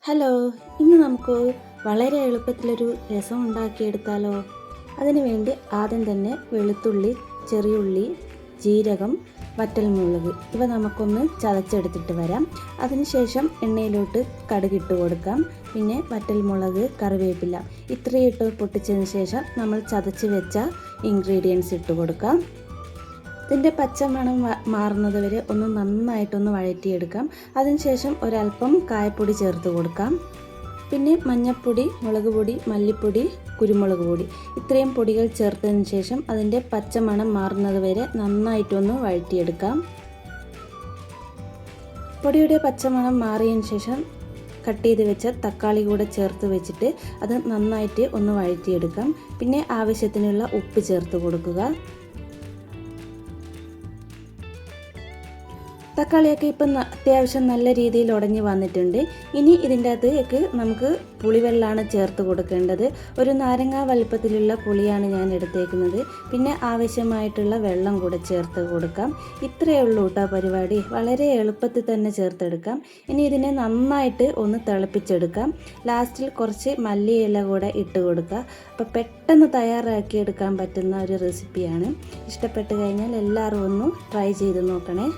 Hello, ഇന്ന് നമുക്ക് വളരെ എളുപ്പത്തിലൊരു രസം ഉണ്ടാക്കിയെടുത്താലോ? അതിനു വേണ്ടി ആദ്യം തന്നെ വെളുത്തുള്ളി, ചെറിയുള്ളി, ജീരകം, വറ്റൽമുളക് ഇവ നമുക്കൊന്ന് ചതച്ചെടുത്തിട്ട് വരാം. അതിനുശേഷം എണ്ണയിലോട്ട് കടുകിട്ട് കൊടുക്കാം. പിന്നെ വറ്റൽമുളക്, കറിവേപ്പില ഇത്രയും ഇട്ട് പൊട്ടിച്ചതിന് ശേഷം നമ്മൾ ചതച്ച് വെച്ച ഇൻഗ്രീഡിയൻസ് ഇട്ട് കൊടുക്കാം. ഇതിൻ്റെ പച്ചമണം മാറുന്നത് വരെ ഒന്ന് നന്നായിട്ടൊന്ന് വഴറ്റിയെടുക്കാം. അതിനുശേഷം ഒരല്പം കായപ്പൊടി ചേർത്ത് കൊടുക്കാം. പിന്നെ മഞ്ഞൾപ്പൊടി, മുളക് പൊടി, മല്ലിപ്പൊടി, കുരുമുളക് പൊടി ഇത്രയും പൊടികൾ ചേർത്തതിന് ശേഷം അതിൻ്റെ പച്ചമണം മാറുന്നത് വരെ നന്നായിട്ടൊന്ന് വഴറ്റിയെടുക്കാം. പൊടിയുടെ പച്ചമണം മാറിയതിന് ശേഷം കട്ട് ചെയ്ത് വെച്ച തക്കാളി കൂടെ ചേർത്ത് വെച്ചിട്ട് അത് നന്നായിട്ട് ഒന്ന് വഴറ്റിയെടുക്കാം. പിന്നെ ആവശ്യത്തിനുള്ള ഉപ്പ് ചേർത്ത് കൊടുക്കുക. തക്കാളിയൊക്കെ ഇപ്പം അത്യാവശ്യം നല്ല രീതിയിൽ ഉടഞ്ഞ് വന്നിട്ടുണ്ട്. ഇനി ഇതിൻ്റെ അകത്തേക്ക് നമുക്ക് പുളിവെള്ളമാണ് ചേർത്ത് കൊടുക്കേണ്ടത്. ഒരു നാരങ്ങ വലുപ്പത്തിലുള്ള പുളിയാണ് ഞാൻ എടുത്തേക്കുന്നത്. പിന്നെ ആവശ്യമായിട്ടുള്ള വെള്ളം കൂടെ ചേർത്ത് കൊടുക്കാം. ഇത്രയേ ഉള്ളൂ കേട്ടോ പരിപാടി. വളരെ എളുപ്പത്തിൽ തന്നെ ചേർത്തെടുക്കാം. ഇനി ഇതിനെ നന്നായിട്ട് ഒന്ന് തിളപ്പിച്ചെടുക്കാം. ലാസ്റ്റിൽ കുറച്ച് മല്ലിയില കൂടെ ഇട്ട് കൊടുക്കുക. അപ്പോൾ പെട്ടെന്ന് തയ്യാറാക്കിയെടുക്കാൻ പറ്റുന്ന ഒരു റെസിപ്പിയാണ്. ഇഷ്ടപ്പെട്ട് കഴിഞ്ഞാൽ എല്ലാവരും ഒന്ന് ട്രൈ ചെയ്ത് നോക്കണേ.